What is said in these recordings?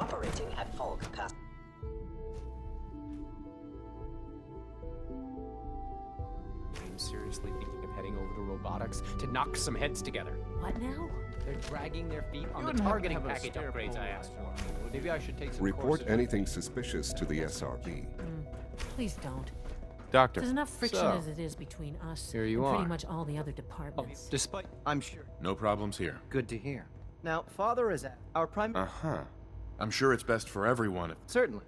operating at full capacity. I'm seriously thinking of heading over to robotics to knock some heads together. What now? They're dragging their feet on the targeting package upgrades I asked for. Maybe I should take some Report courses. anything suspicious to the SRB. Please don't. Doctor. There's enough friction So, as it is between us here you and pretty are. much all the other Oh, departments. despite I'm sure. No problems here. Good to hear. Now, Father is at our prime. Uh-huh. I'm sure it's best for everyone if... Certainly.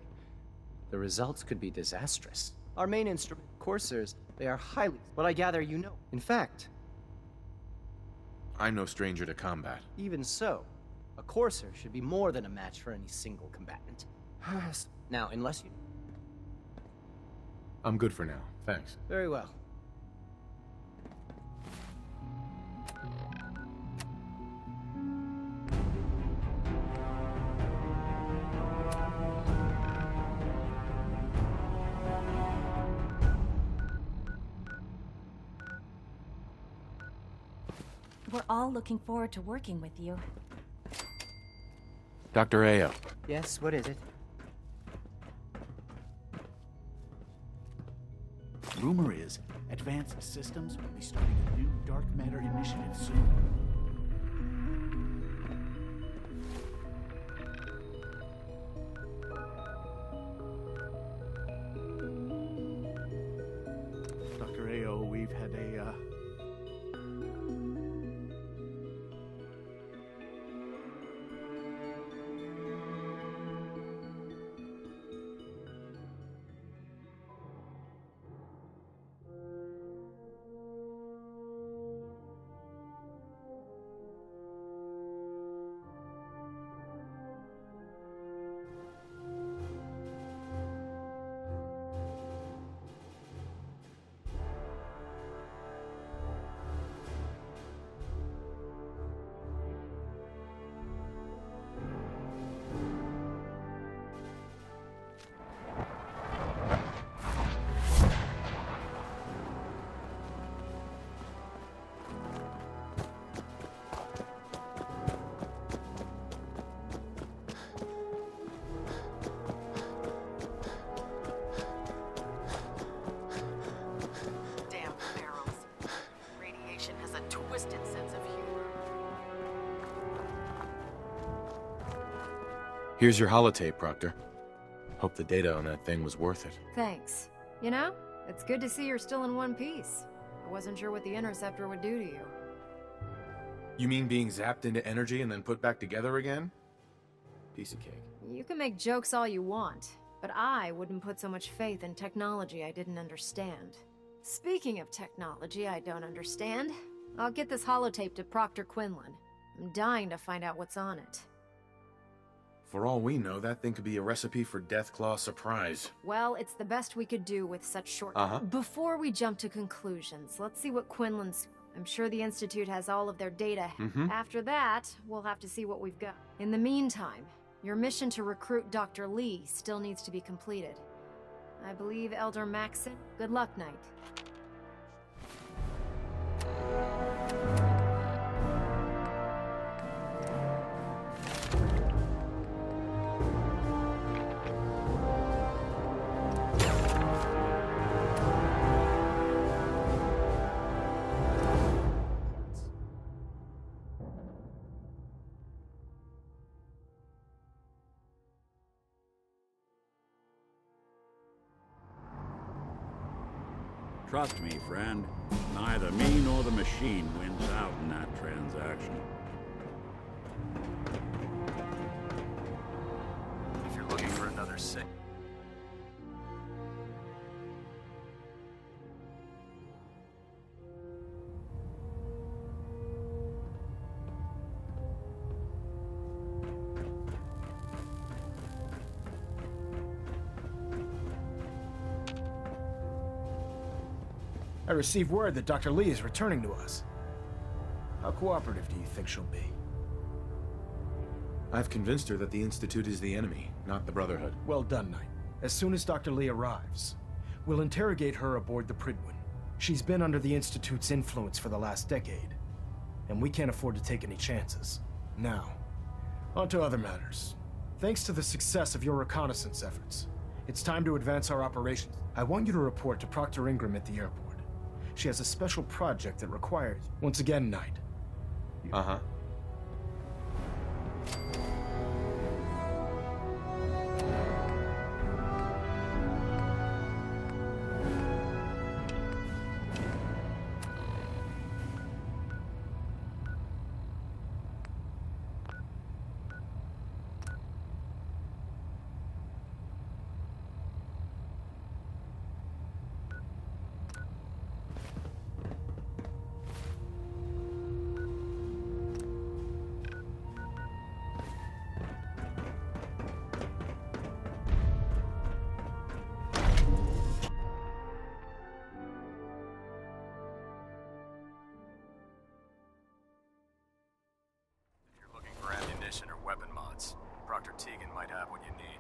the results could be disastrous. Our main instrument, coursers, they are highly. What I gather you know. In fact, I'm no stranger to combat. even so, a courser should be more than a match for any single combatant. Now, unless you. I'm good for now. Thanks. Very well. We're all looking forward to working with you. Dr. Ayo. Yes, what is it? Rumor is, Advanced Systems will be starting a new dark matter initiative soon. Dr. Ayo, we've had a, Damn pharaohs. Radiation has a twisted sense of humor. Here's your holotape, Proctor. Hope the data on that thing was worth it. Thanks. You know, it's good to see you're still in one piece. I wasn't sure what the Interceptor would do to you. You mean being zapped into energy and then put back together again? Piece of cake. You can make jokes all you want, but I wouldn't put so much faith in technology I didn't understand. Speaking of technology I don't understand, I'll get this holotape to Proctor Quinlan. I'm dying to find out what's on it. For all we know, that thing could be a recipe for Deathclaw surprise. Well, it's the best we could do with such short... Uh-huh. Before we jump to conclusions, let's see what Quinlan's... I'm sure the Institute has all of their data. Mhm. After that, we'll have to see what we've got. In the meantime, your mission to recruit Dr. Lee still needs to be completed. I believe Elder Maxon. Good luck, Knight. trust me, friend, neither me nor the machine wins out in that transaction. If you're looking for another sick. I received word that Dr. Lee is returning to us. How cooperative do you think she'll be? I've convinced her that the Institute is the enemy, not the Brotherhood. Well done, Knight. As soon as Dr. Lee arrives, we'll interrogate her aboard the Prydwen. She's been under the Institute's influence for the last decade, and we can't afford to take any chances. Now, on to other matters. Thanks to the success of your reconnaissance efforts, it's time to advance our operations. I want you to report to Proctor Ingram at the airport. She has a special project that requires... Once again, Knight. Uh-huh. If you're looking for ammunition or weapon mods, Proctor Tegan might have what you need.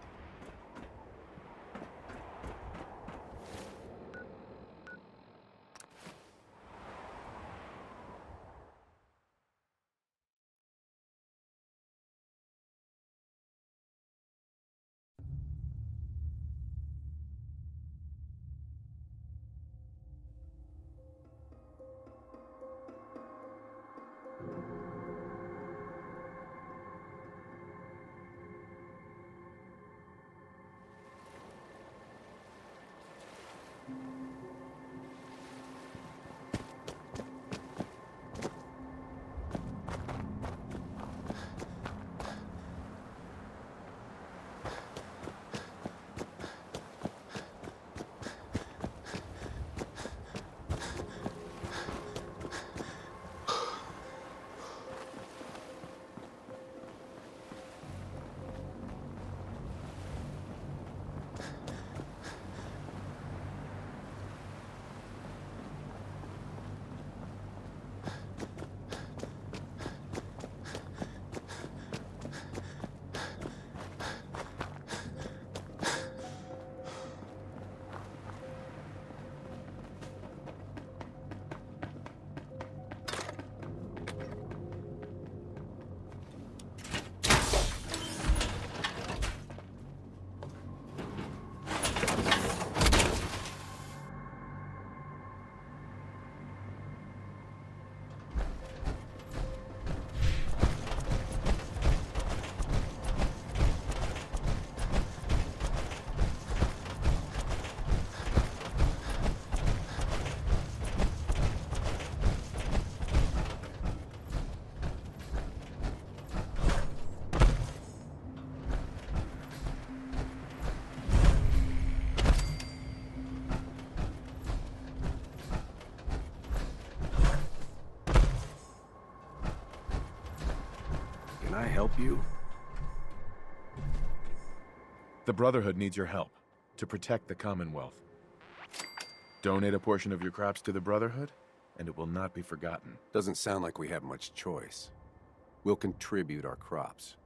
Can I help you? The Brotherhood needs your help to protect the Commonwealth. Donate a portion of your crops to the Brotherhood, and it will not be forgotten. Doesn't sound like we have much choice. We'll contribute our crops.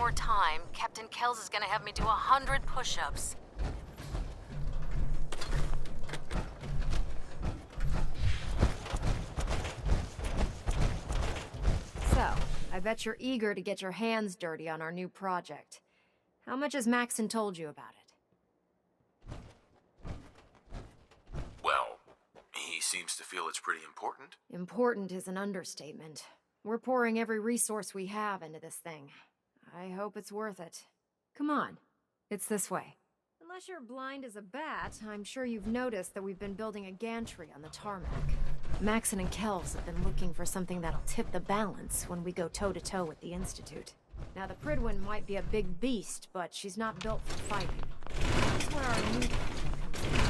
more time, Captain Kells is gonna have me do 100 push-ups. So, I bet you're eager to get your hands dirty on our new project. How much has Maxon told you about it? Well, he seems to feel it's pretty important. Important is an understatement. We're pouring every resource we have into this thing. I hope it's worth it. Come on. It's this way. Unless you're blind as a bat, I'm sure you've noticed that we've been building a gantry on the tarmac. Maxon and Kells have been looking for something that'll tip the balance when we go toe-to-toe with the Institute. Now, the Prydwen might be a big beast, but she's not built for fighting. That's where our new comes in.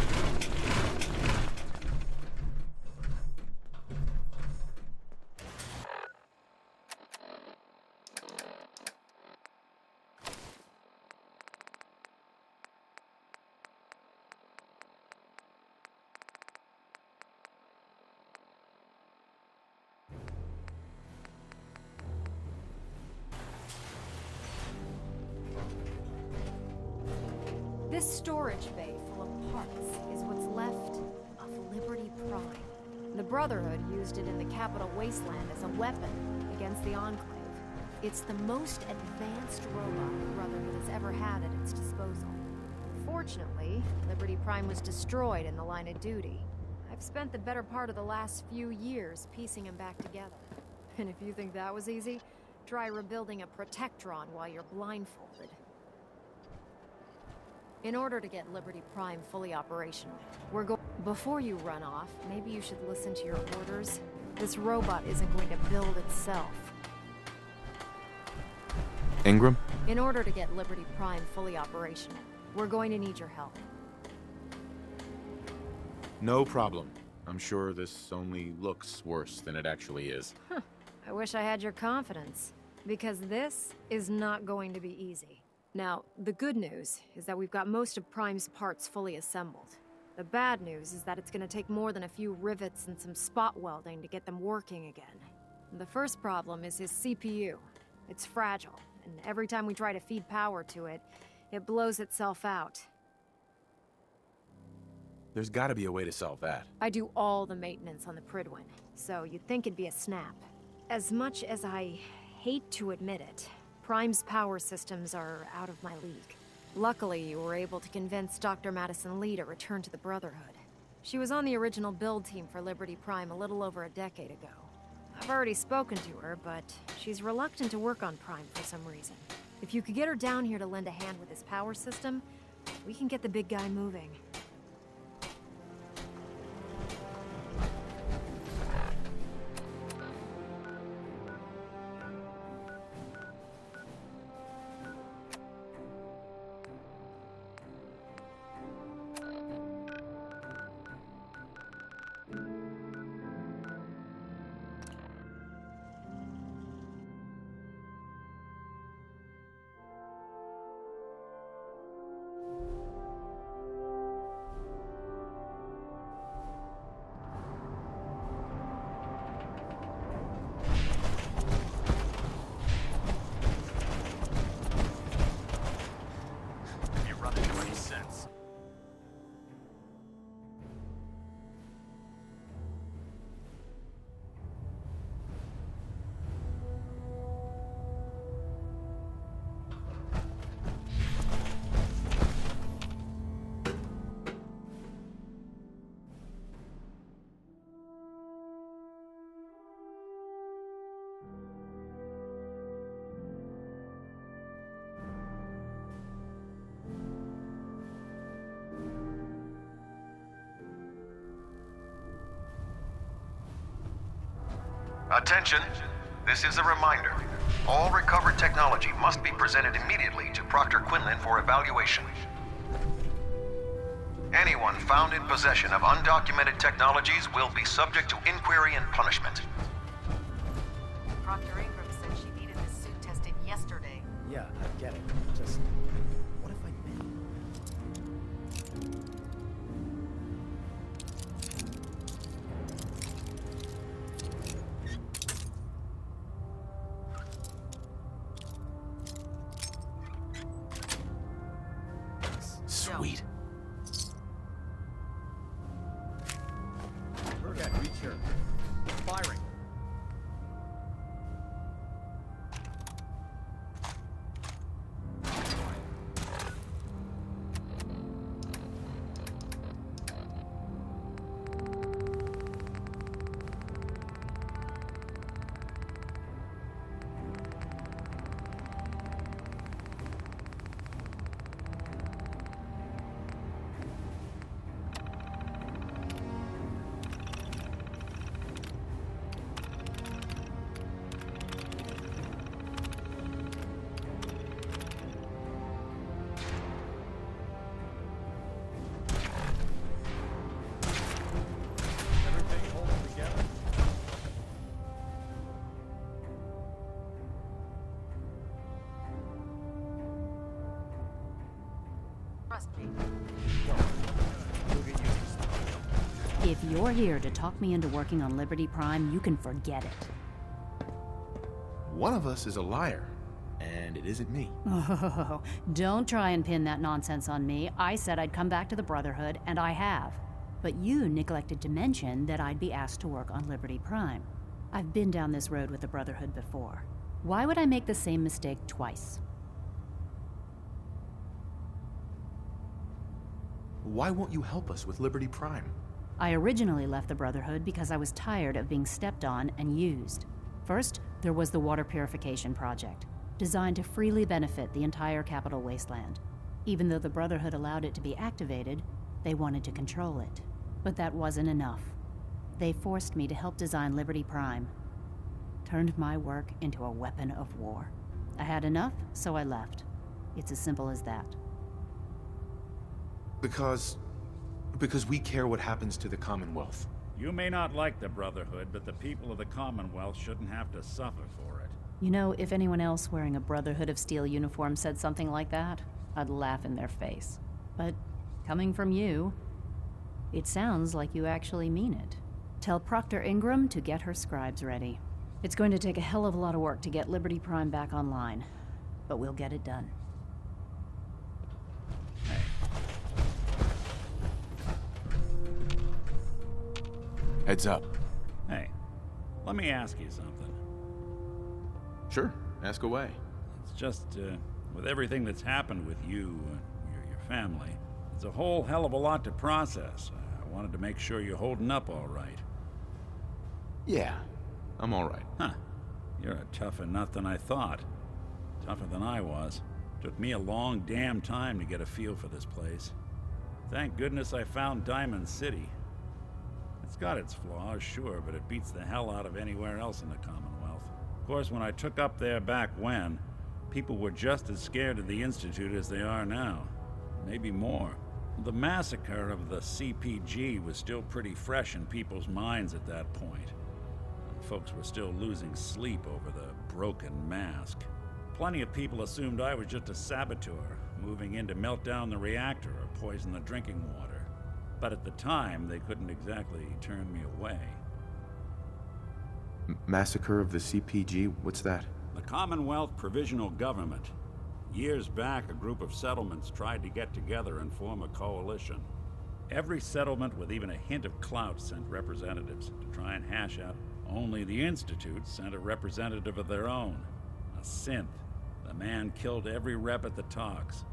This storage bay full of parts is what's left of Liberty Prime. The Brotherhood used it in the Capital Wasteland as a weapon against the Enclave. It's the most advanced robot the Brotherhood has ever had at its disposal. Fortunately, Liberty Prime was destroyed in the line of duty. I've spent the better part of the last few years piecing him back together. And if you think that was easy, try rebuilding a Protectron while you're blindfolded. In order to get Liberty Prime fully operational, before you run off, maybe you should listen to your orders. This robot isn't going to build itself. Ingram? In order to get Liberty Prime fully operational, we're going to need your help. No problem. I'm sure this only looks worse than it actually is. I wish I had your confidence, because this is not going to be easy. Now, the good news is that we've got most of Prime's parts fully assembled. The bad news is that it's going to take more than a few rivets and some spot welding to get them working again. The first problem is his CPU. It's fragile, and every time we try to feed power to it, it blows itself out. There's gotta be a way to solve that. I do all the maintenance on the Prydwen, so you'd think it'd be a snap. As much as I hate to admit it, Prime's power systems are out of my league. Luckily, you were able to convince Dr. Madison Lee to return to the Brotherhood. She was on the original build team for Liberty Prime a little over a decade ago. I've already spoken to her, but she's reluctant to work on Prime for some reason. If you could get her down here to lend a hand with his power system, we can get the big guy moving. Attention, this is a reminder. All recovered technology must be presented immediately to Proctor Quinlan for evaluation. Anyone found in possession of undocumented technologies will be subject to inquiry and punishment. Proctor Ingram said she needed this suit tested yesterday. Yeah, I get it. Just, what if I did? you're here to talk me into working on Liberty Prime, you can forget it. One of us is a liar, and it isn't me. Oh, don't try and pin that nonsense on me. I said I'd come back to the Brotherhood, and I have. But you neglected to mention that I'd be asked to work on Liberty Prime. I've been down this road with the Brotherhood before. Why would I make the same mistake twice? Why won't you help us with Liberty Prime? I originally left the Brotherhood because I was tired of being stepped on and used. First, there was the Water Purification Project, designed to freely benefit the entire Capital Wasteland. Even though the Brotherhood allowed it to be activated, they wanted to control it. But that wasn't enough. They forced me to help design Liberty Prime. Turned my work into a weapon of war. I had enough, so I left. It's as simple as that. Because we care what happens to the Commonwealth. You may not like the Brotherhood, but the people of the Commonwealth shouldn't have to suffer for it. You know, if anyone else wearing a Brotherhood of Steel uniform said something like that, I'd laugh in their face. But coming from you, it sounds like you actually mean it. Tell Proctor Ingram to get her scribes ready. It's going to take a hell of a lot of work to get Liberty Prime back online, but we'll get it done. Heads up. Hey, let me ask you something. Sure, ask away. It's just, with everything that's happened with you and your family, it's a whole hell of a lot to process. I wanted to make sure you're holding up all right. Yeah, I'm all right. Huh. You're a tougher nut than I thought. Tougher than I was. Took me a long damn time to get a feel for this place. Thank goodness I found Diamond City. It's got its flaws, sure, but it beats the hell out of anywhere else in the Commonwealth. Of course, when I took up there back when, people were just as scared of the Institute as they are now. Maybe more. The massacre of the CPG was still pretty fresh in people's minds at that point. And folks were still losing sleep over the broken mask. Plenty of people assumed I was just a saboteur, moving in to melt down the reactor or poison the drinking water. But at the time, they couldn't exactly turn me away. Massacre of the CPG? What's that? The Commonwealth Provisional Government. Years back, a group of settlements tried to get together and form a coalition. Every settlement with even a hint of clout sent representatives to try and hash out. Only the Institute sent a representative of their own. A synth. The man killed every rep at the talks.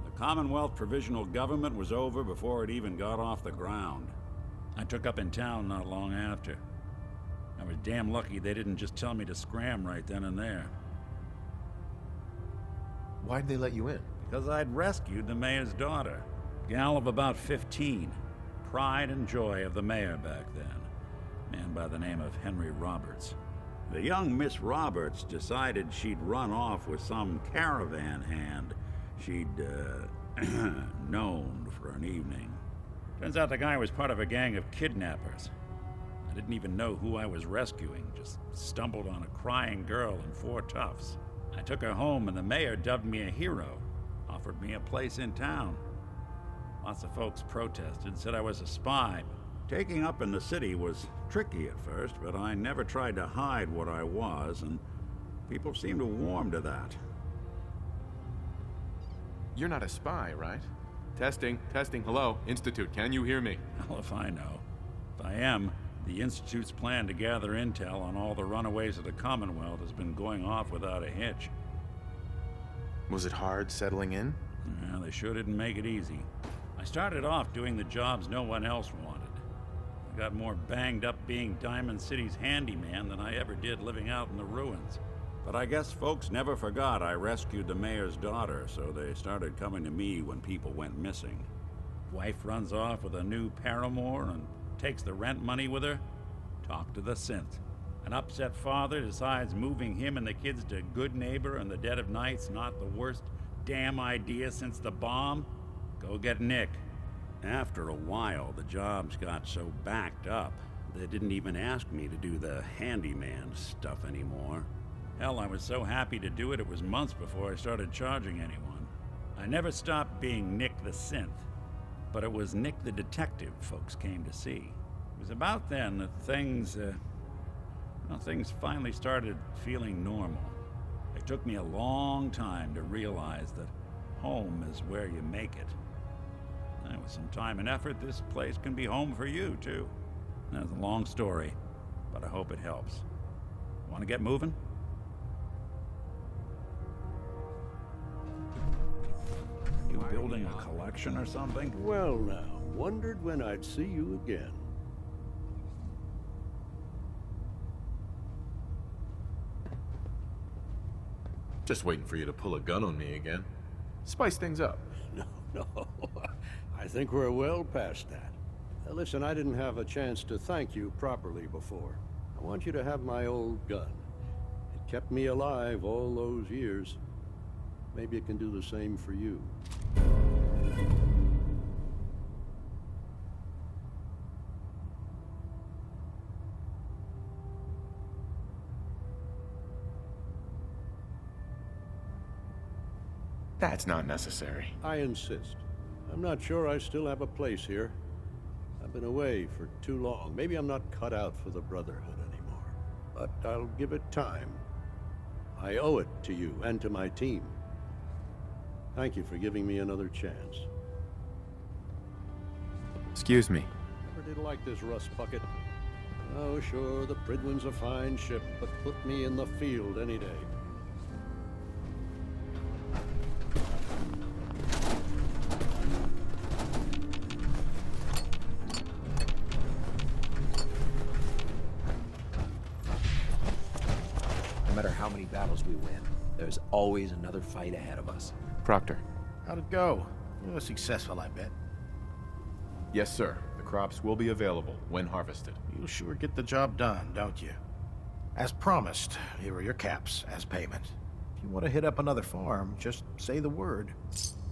The Commonwealth Provisional Government was over before it even got off the ground. I took up in town not long after. I was damn lucky they didn't just tell me to scram right then and there. Why'd they let you in? Because I'd rescued the mayor's daughter. Gal of about 15. Pride and joy of the mayor back then. Man by the name of Henry Roberts. The young Miss Roberts decided she'd run off with some caravan hand she'd, known for an evening. Turns out the guy was part of a gang of kidnappers. I didn't even know who I was rescuing, just stumbled on a crying girl and 4 toughs. I took her home and the mayor dubbed me a hero, offered me a place in town. Lots of folks protested, said I was a spy. Taking up in the city was tricky at first, but I never tried to hide what I was, and people seemed to warm to that. You're not a spy, right? Testing, hello, Institute, can you hear me? Well, if I know. If I am, the Institute's plan to gather intel on all the runaways of the Commonwealth has been going off without a hitch. Was it hard settling in? Yeah, they sure didn't make it easy. I started off doing the jobs no one else wanted. I got more banged up being Diamond City's handyman than I ever did living out in the ruins. But I guess folks never forgot I rescued the mayor's daughter, so they started coming to me when people went missing. Wife runs off with a new paramour and takes the rent money with her. Talk to the synth. An upset father decides moving him and the kids to Good Neighbor in the dead of night's not the worst damn idea since the bomb. Go get Nick. After a while, the jobs got so backed up, they didn't even ask me to do the handyman stuff anymore. Hell, I was so happy to do it, it was months before I started charging anyone. I never stopped being Nick the Synth, but it was Nick the Detective folks came to see. It was about then that things finally started feeling normal. It took me a long time to realize that home is where you make it. And with some time and effort, this place can be home for you, too. That's a long story, but I hope it helps. Want to get moving? You building a collection or something? Well now, wondered when I'd see you again. Just waiting for you to pull a gun on me again. Spice things up. No. I think we're well past that. Listen, I didn't have a chance to thank you properly before. I want you to have my old gun. It kept me alive all those years. Maybe it can do the same for you. That's not necessary. I insist. I'm not sure I still have a place here. I've been away for too long. Maybe I'm not cut out for the Brotherhood anymore. But I'll give it time. I owe it to you and to my team. Thank you for giving me another chance. Excuse me. Never did like this rust bucket. Oh, sure, the Prydwen's a fine ship, but put me in the field any day. No matter how many battles we win, there's always another fight ahead of us. Proctor. How'd it go? You were successful, I bet. Yes, sir. The crops will be available when harvested. You sure get the job done, don't you? As promised, here are your caps as payment. If you want to hit up another farm, just say the word.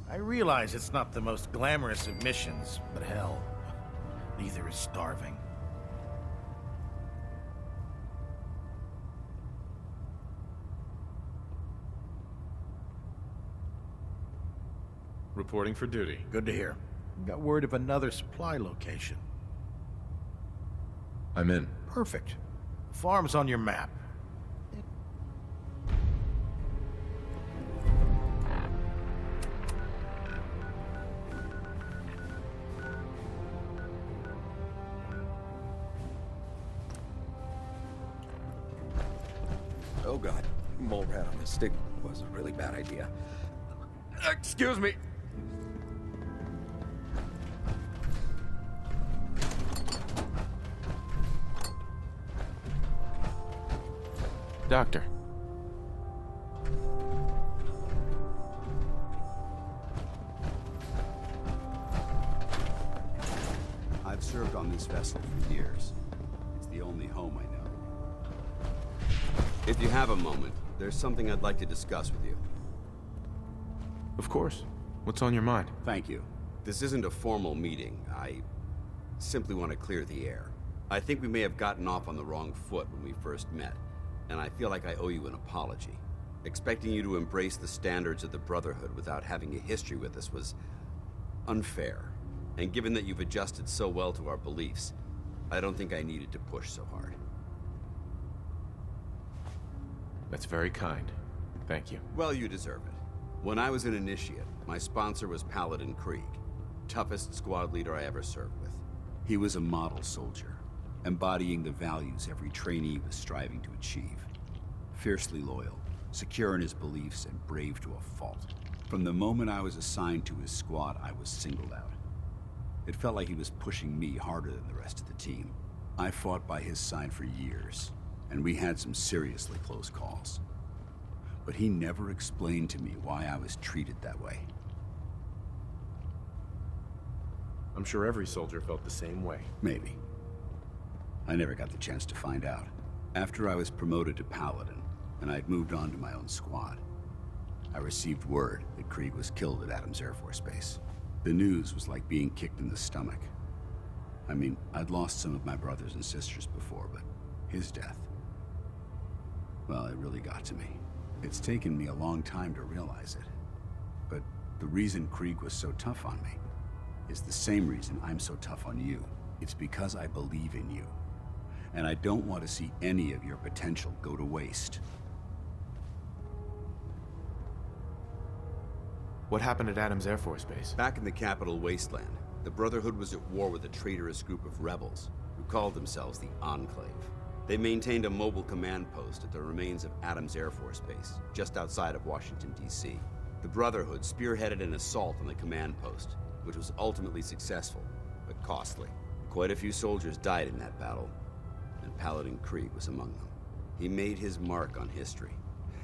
I realize it's not the most glamorous of missions, but hell, neither is starving. Reporting for duty. Good to hear. Got word of another supply location. I'm in. Perfect. Farm's on your map. Oh god, mole rat on the stick was a really bad idea. Excuse me. Doctor. I've served on this vessel for years. It's the only home I know. If you have a moment, there's something I'd like to discuss with you. Of course. What's on your mind? Thank you. This isn't a formal meeting. I simply want to clear the air. I think we may have gotten off on the wrong foot when we first met, and I feel like I owe you an apology. Expecting you to embrace the standards of the Brotherhood without having a history with us was unfair. And given that you've adjusted so well to our beliefs, I don't think I needed to push so hard. That's very kind. Thank you. Well, you deserve it. When I was an initiate, my sponsor was Paladin Krieg, toughest squad leader I ever served with. He was a model soldier, embodying the values every trainee was striving to achieve. Fiercely loyal, secure in his beliefs, and brave to a fault. From the moment I was assigned to his squad, I was singled out. It felt like he was pushing me harder than the rest of the team. I fought by his side for years, and we had some seriously close calls. But he never explained to me why I was treated that way. I'm sure every soldier felt the same way. Maybe. I never got the chance to find out. After I was promoted to Paladin, and I'd moved on to my own squad, I received word that Krieg was killed at Adams Air Force Base. The news was like being kicked in the stomach. I mean, I'd lost some of my brothers and sisters before, but his death, well, it really got to me. It's taken me a long time to realize it. But the reason Krieg was so tough on me is the same reason I'm so tough on you. It's because I believe in you. And I don't want to see any of your potential go to waste. What happened at Adams Air Force Base? Back in the capital wasteland, the Brotherhood was at war with a traitorous group of rebels who called themselves the Enclave. They maintained a mobile command post at the remains of Adams Air Force Base, just outside of Washington, D.C. The Brotherhood spearheaded an assault on the command post, which was ultimately successful, but costly. Quite a few soldiers died in that battle, and Paladin Krieg was among them. He made his mark on history,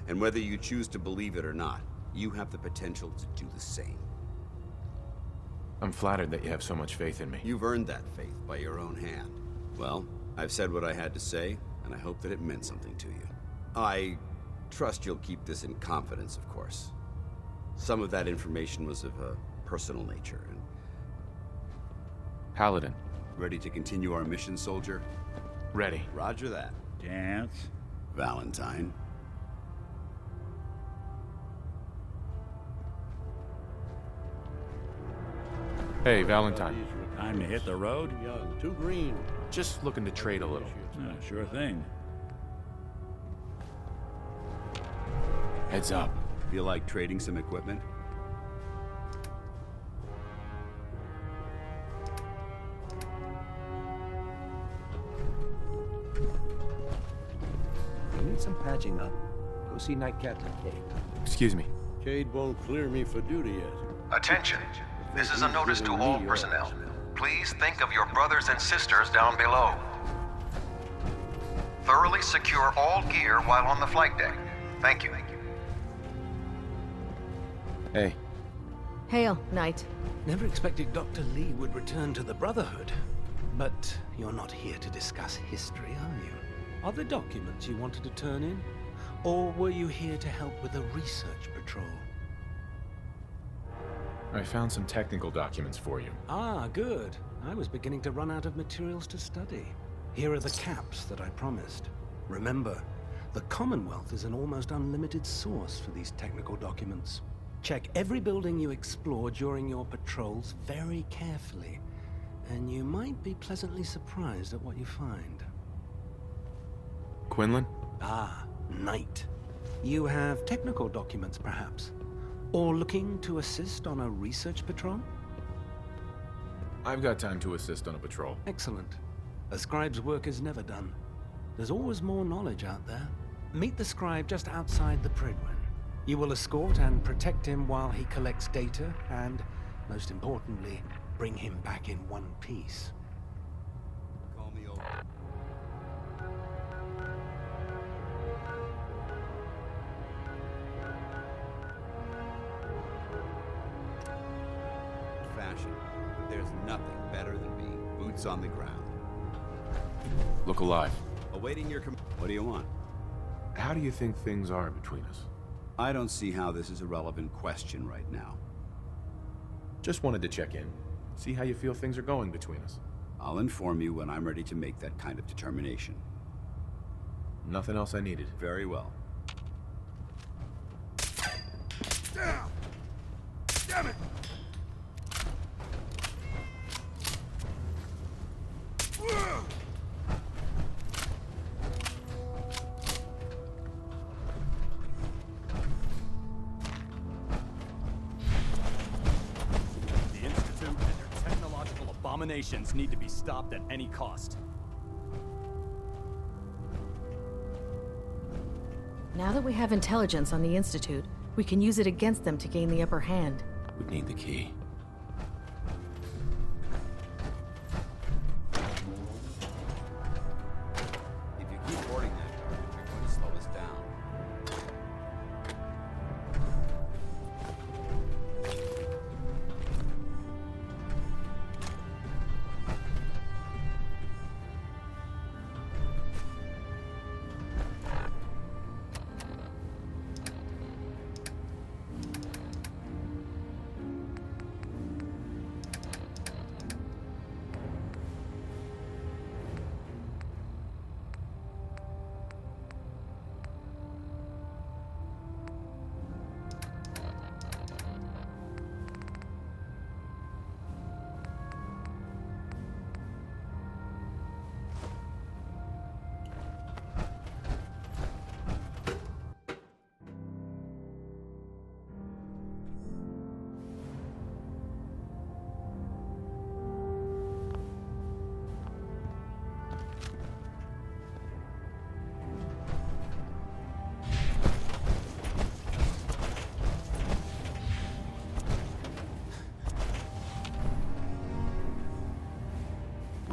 and whether you choose to believe it or not, you have the potential to do the same. I'm flattered that you have so much faith in me. You've earned that faith by your own hand. Well, I've said what I had to say, and I hope that it meant something to you. I trust you'll keep this in confidence, of course. Some of that information was of a personal nature, and... Paladin. Ready to continue our mission, soldier? Ready. Roger that. Dance. Valentine. Hey, Valentine. Time to hit the road? Too young, too green. Just looking to trade a little. Sure thing. Heads up. Feel like trading some equipment? You need some patching up. Go see Night Captain Cade. Excuse me. Cade won't clear me for duty yet. Attention. This is a notice to all personnel. Please think of your brothers and sisters down below. Thoroughly secure all gear while on the flight deck. Thank you. Hey. Hail, Knight. Never expected Dr. Lee would return to the Brotherhood. But you're not here to discuss history, are you? Are there documents you wanted to turn in? Or were you here to help with a research patrol? I found some technical documents for you. Ah, good. I was beginning to run out of materials to study. Here are the caps that I promised. Remember, the Commonwealth is an almost unlimited source for these technical documents. Check every building you explore during your patrols very carefully, and you might be pleasantly surprised at what you find. Quinlan? Ah, Knight. You have technical documents, perhaps? Or looking to assist on a research patrol? I've got time to assist on a patrol. Excellent. A scribe's work is never done. There's always more knowledge out there. Meet the scribe just outside the Prydwen. You will escort and protect him while he collects data, and, most importantly, bring him back in one piece. Call me over. Fashion, but there's nothing better than being boots on the ground. Look alive. Awaiting your what do you want? How do you think things are between us? I don't see how this is a relevant question right now. Just wanted to check in. See how you feel things are going between us. I'll inform you when I'm ready to make that kind of determination. Nothing else I needed. Very well. Damn it! The Institute and their technological abominations need to be stopped at any cost. Now that we have intelligence on the Institute, we can use it against them to gain the upper hand. Would need the key. If you keep hoarding that garbage, you're going to slow us down.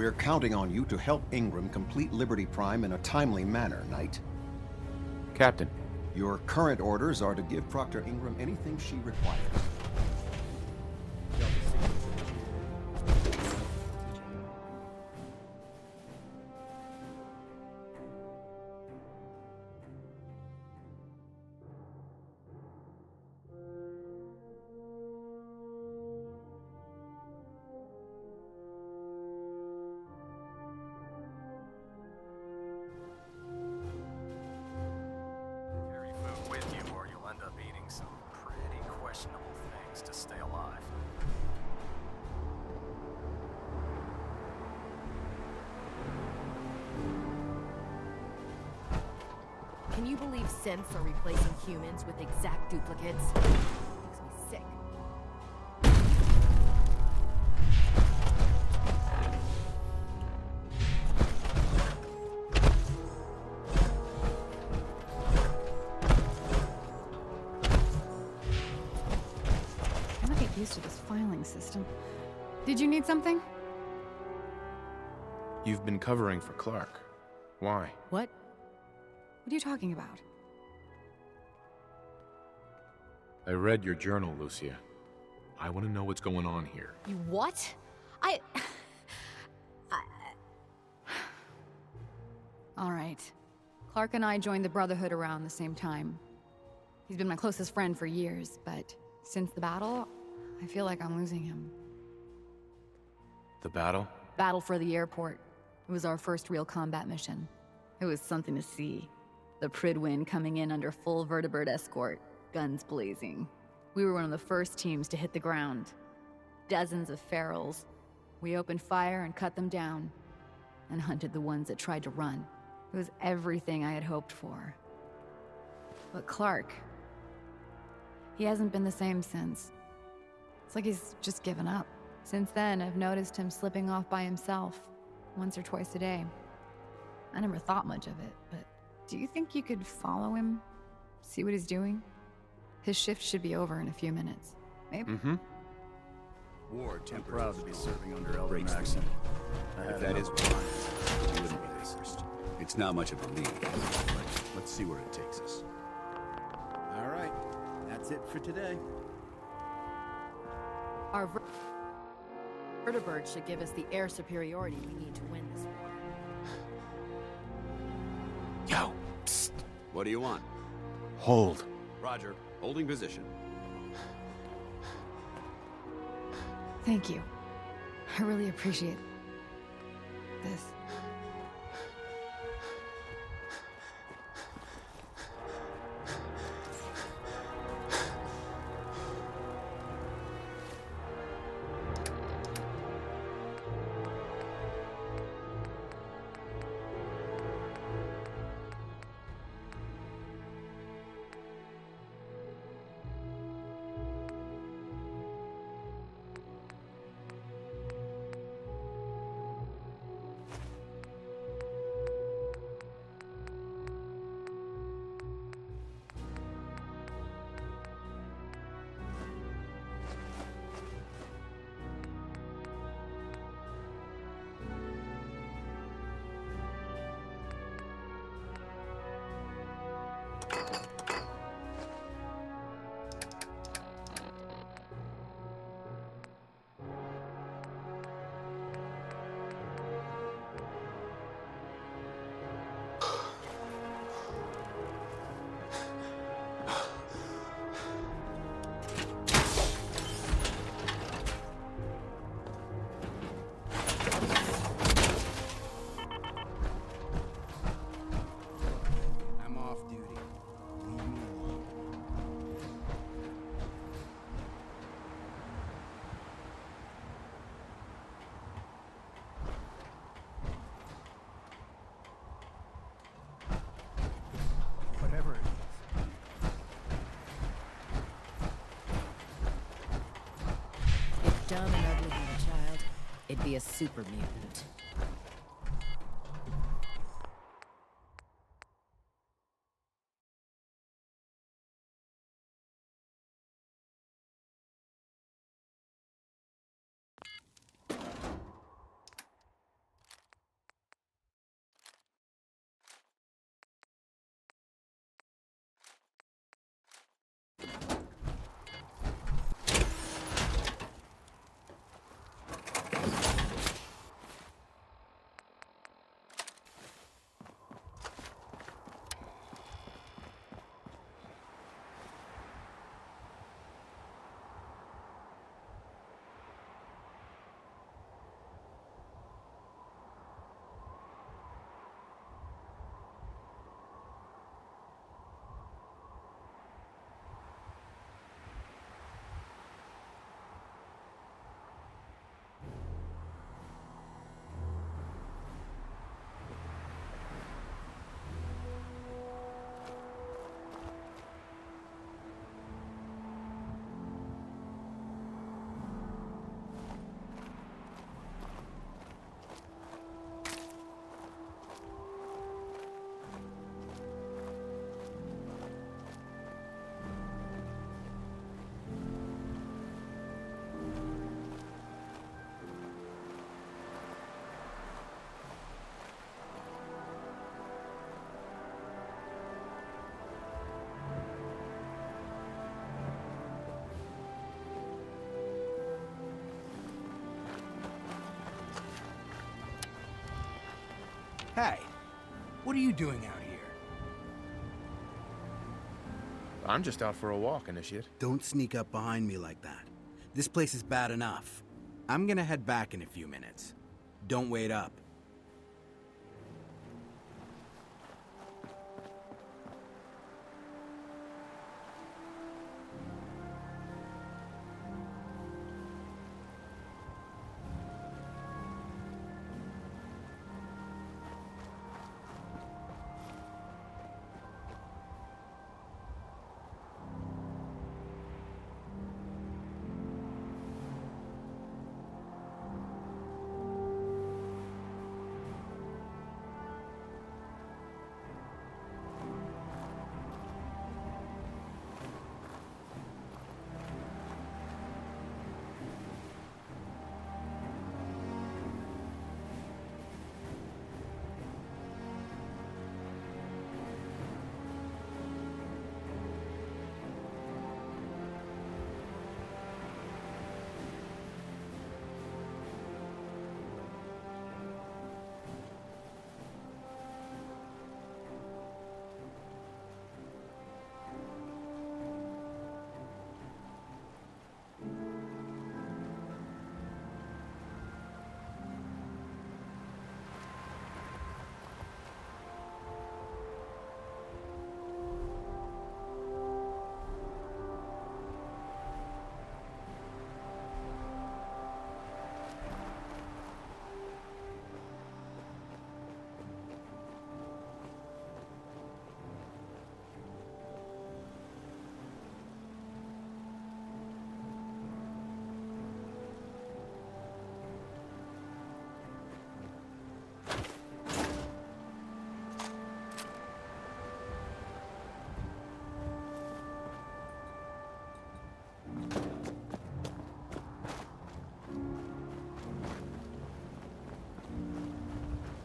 We're counting on you to help Ingram complete Liberty Prime in a timely manner, Knight. Captain. Your current orders are to give Proctor Ingram anything she requires. Carry food with you or you'll end up eating some pretty questionable things to stay alive. Can you believe synths are replacing humans with exact duplicates? Makes me sick. I gotta get used to this filing system. Did you need something? You've been covering for Clark. Why? What? What are you talking about? I read your journal, Lucia. I want to know what's going on here. You what? All right. Clark and I joined the Brotherhood around the same time. He's been my closest friend for years, but since the battle, I feel like I'm losing him. The battle? Battle for the airport. It was our first real combat mission. It was something to see. The Prydwen coming in under full vertibird escort, guns blazing. We were one of the first teams to hit the ground. Dozens of ferals. We opened fire and cut them down, and hunted the ones that tried to run. It was everything I had hoped for. But Clark, he hasn't been the same since. It's like he's just given up. Since then, I've noticed him slipping off by himself, once or twice a day. I never thought much of it, but do you think you could follow him? See what he's doing? His shift should be over in a few minutes. Maybe? Mm-hmm. War I'm proud to be serving under Elder breaks the Maxson. knee. If that is what you wouldn't be the first. It's not much of a lead, but let's see where it takes us. All right, that's it for today. Our vertibird should give us the air superiority we need to win this war. Yo, psst. What do you want? Hold. Roger, holding position. Thank you. I really appreciate this. Dumb and ugly being a child, it'd be a super mutant. Hey, what are you doing out here? I'm just out for a walk, Initiate. Don't sneak up behind me like that. This place is bad enough. I'm gonna head back in a few minutes. Don't wait up.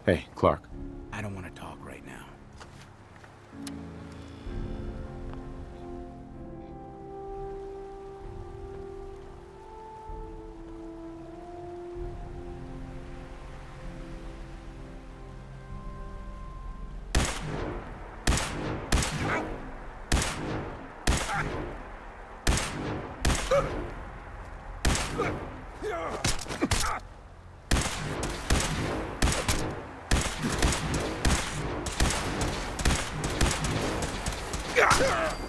Hey, Clark. I don't want to talk right now. Yeah!